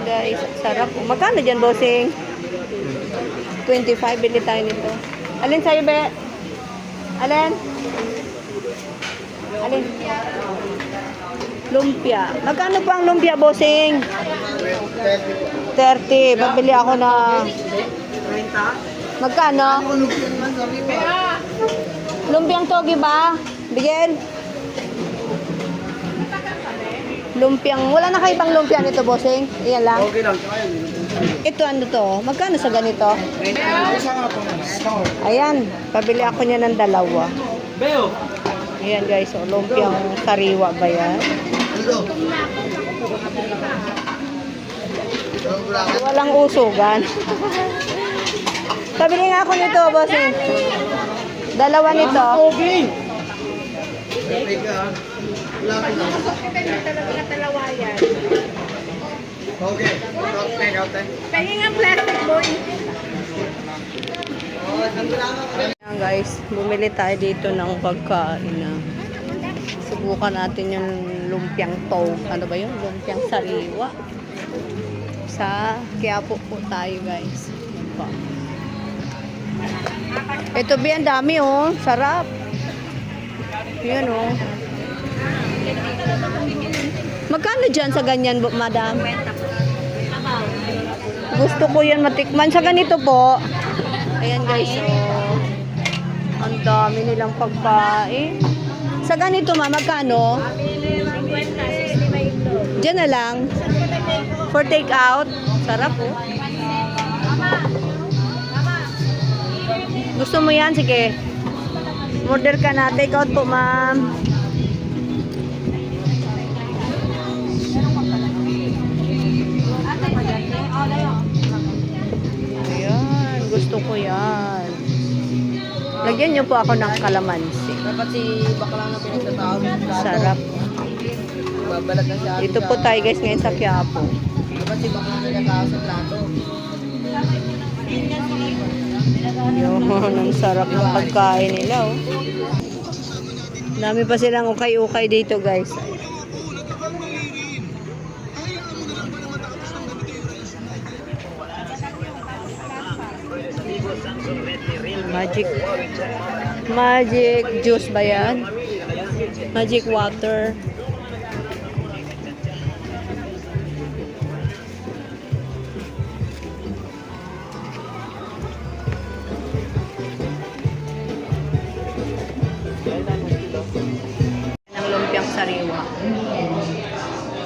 Guys, sarap. Magkano dyan, bossing? 25, bili tayo nito. Alin sa'yo, be? Alin? Alin? Lumpia. Magkano po ang lumpia, bossing? 30. Babili ako na... Magkano? Lumpiang togi ba? Bigyan. Lumpiang... Wala na kayo pang lumpia nito, bossing? Iyan lang. Okay lang. Ito ano to? Magkano sa ganito? Ayan. Pabili ako niya ng dalawa. Beo. Ayan guys. So, lumpiang sariwa ba yan? Walang usugan. Pabili nga ako nito, bossing. Dalawa nito. Okay. Okay. Pahing ang plastic boy. Ayan guys, bumili tayo dito ng pagkain na. Subukan natin yung lumpiang tog. Ano ba yun? Lumpiang sariwa. Sa Quiapo po tayo guys. Ito ba ang dami oh. Sarap. Yan oh. Magkano dyan sa ganyan, madam? Gusto ko yan matikman. Sa ganito po. Ayan guys, oh. Ang dami nilang pagkain. Sa ganito ma, magkano? 50, 65 Diyan na lang. For take out. Sarap oh. Gusto mo yan? Sige. Order ka na. Take out po, ma'am. Ayan. Gusto ko yan. Lagyan niyo po ako ng kalamansi. Dapat si bakla na pinagtatawag. Sarap. Babalat na siya. Dito po tayo guys ngayon sa Quiapo. Dapat si bakla na pinagtatawag sa plato. Yun, ang sarap ng pagkain nila, oh. Dami pa silang ukay-ukay dito, guys. Magic juice ba yan? Magic water. Ng lumpiang sariwa.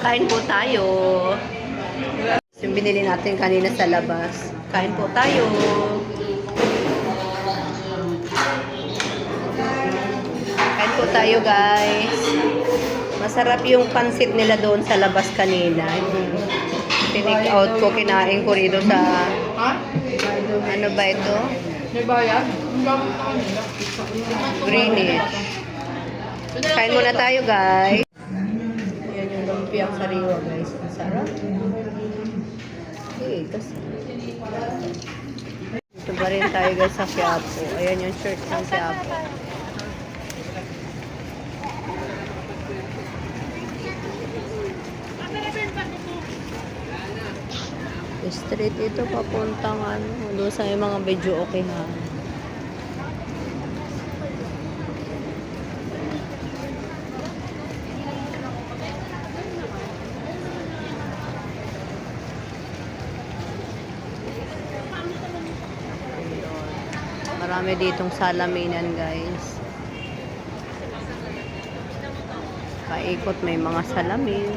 Kain po tayo. Yung binili natin kanina sa labas. Kain po tayo. Kain po tayo guys. Masarap yung pansit nila doon sa labas kanina. Tinake out ko, kinain ko rito sa... Ano ba ito? Greenwich. Kain muna tayo guys. Yan yung lumpiang sariwa guys. Ang sarap. Okay, kasi... Ito ba rin tayo guys sa Quiapo. Ayan yung shirt ng Quiapo. Street ito papuntang ano, doon sa mga medyo okay ha. Marami ditong salaminan guys. Paikot may mga salamin.